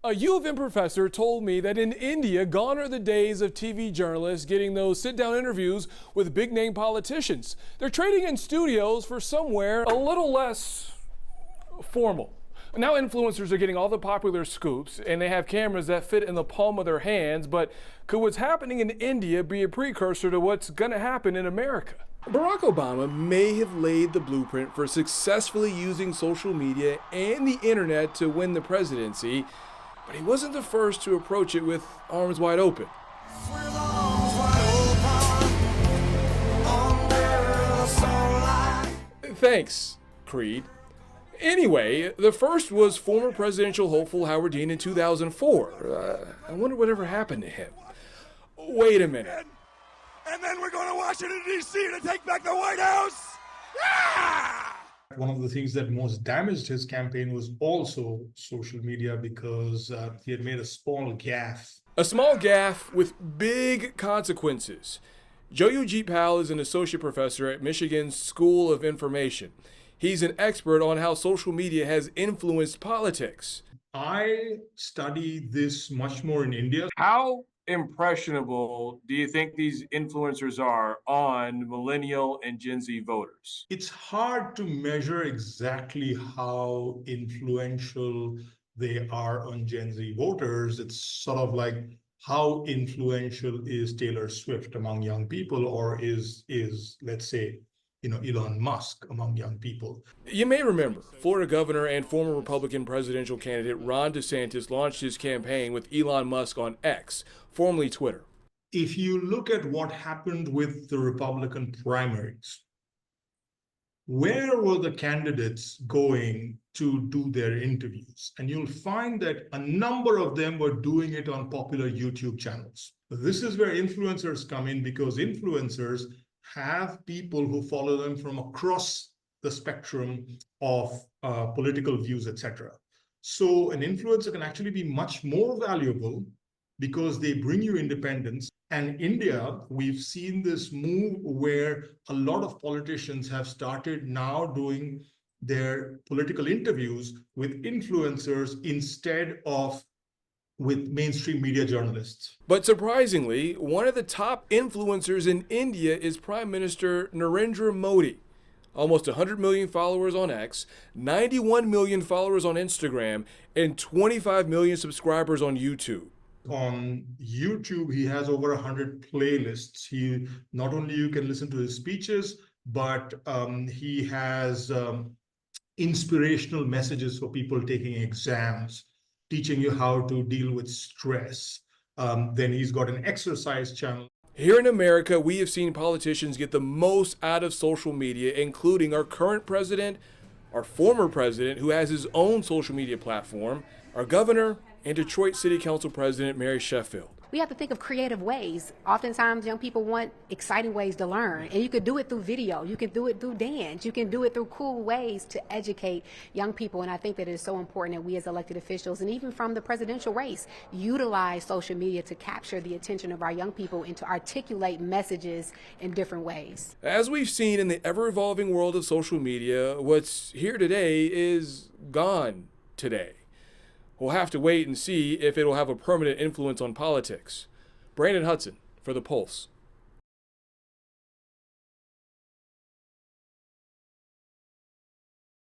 A U of M professor told me that in India, gone are the days of TV journalists getting those sit-down interviews with big-name politicians. They're trading in studios for somewhere a little less formal. Now influencers are getting all the popular scoops, and they have cameras that fit in the palm of their hands, but could what's happening in India be a precursor to what's going to happen in America? Barack Obama may have laid the blueprint for successfully using social media and the internet to win the presidency, but he wasn't the first to approach it with arms wide open. Thanks, Creed. Anyway, the first was former presidential hopeful Howard Dean in 2004. I wonder whatever happened to him. Wait a minute. And then we're going to Washington, D.C. to take back the White House! Yeah! One of the things that most damaged his campaign was also social media because he had made a small gaffe. A small gaffe with big consequences. Joyujit Pal is an associate professor at Michigan's School of Information. He's an expert on how social media has influenced politics. I study this much more in India. How impressionable do you think these influencers are on millennial and Gen Z voters? It's hard to measure exactly how influential they are on Gen Z voters. It's sort of like how influential is Taylor Swift among young people, or is let's say, Elon Musk among young people. You may remember Florida governor and former Republican presidential candidate Ron DeSantis launched his campaign with Elon Musk on X, formerly Twitter. If you look at what happened with the Republican primaries, where were the candidates going to do their interviews? And you'll find that a number of them were doing it on popular YouTube channels. This is where influencers come in, because influencers have people who follow them from across the spectrum of political views, etc. So an influencer can actually be much more valuable because they bring you independence. And India, we've seen this move where a lot of politicians have started now doing their political interviews with influencers instead of with mainstream media journalists. But surprisingly, one of the top influencers in India is Prime Minister Narendra Modi. Almost 100 million followers on X, 91 million followers on Instagram, and 25 million subscribers on YouTube. On YouTube, he has over 100 playlists. He not only you can listen to his speeches, but he has inspirational messages for people taking exams, teaching you how to deal with stress. Then he's got an exercise channel. Here in America, we have seen politicians get the most out of social media, including our current president, our former president, who has his own social media platform, our governor, and Detroit City Council President Mary Sheffield. We have to think of creative ways. Oftentimes, young people want exciting ways to learn, and you could do it through video, you can do it through dance, you can do it through cool ways to educate young people. And I think that it is so important that we as elected officials, and even from the presidential race, utilize social media to capture the attention of our young people and to articulate messages in different ways. As we've seen in the ever-evolving world of social media, what's here today is gone today. We'll have to wait and see if it'll have a permanent influence on politics. Brandon Hudson for The Pulse.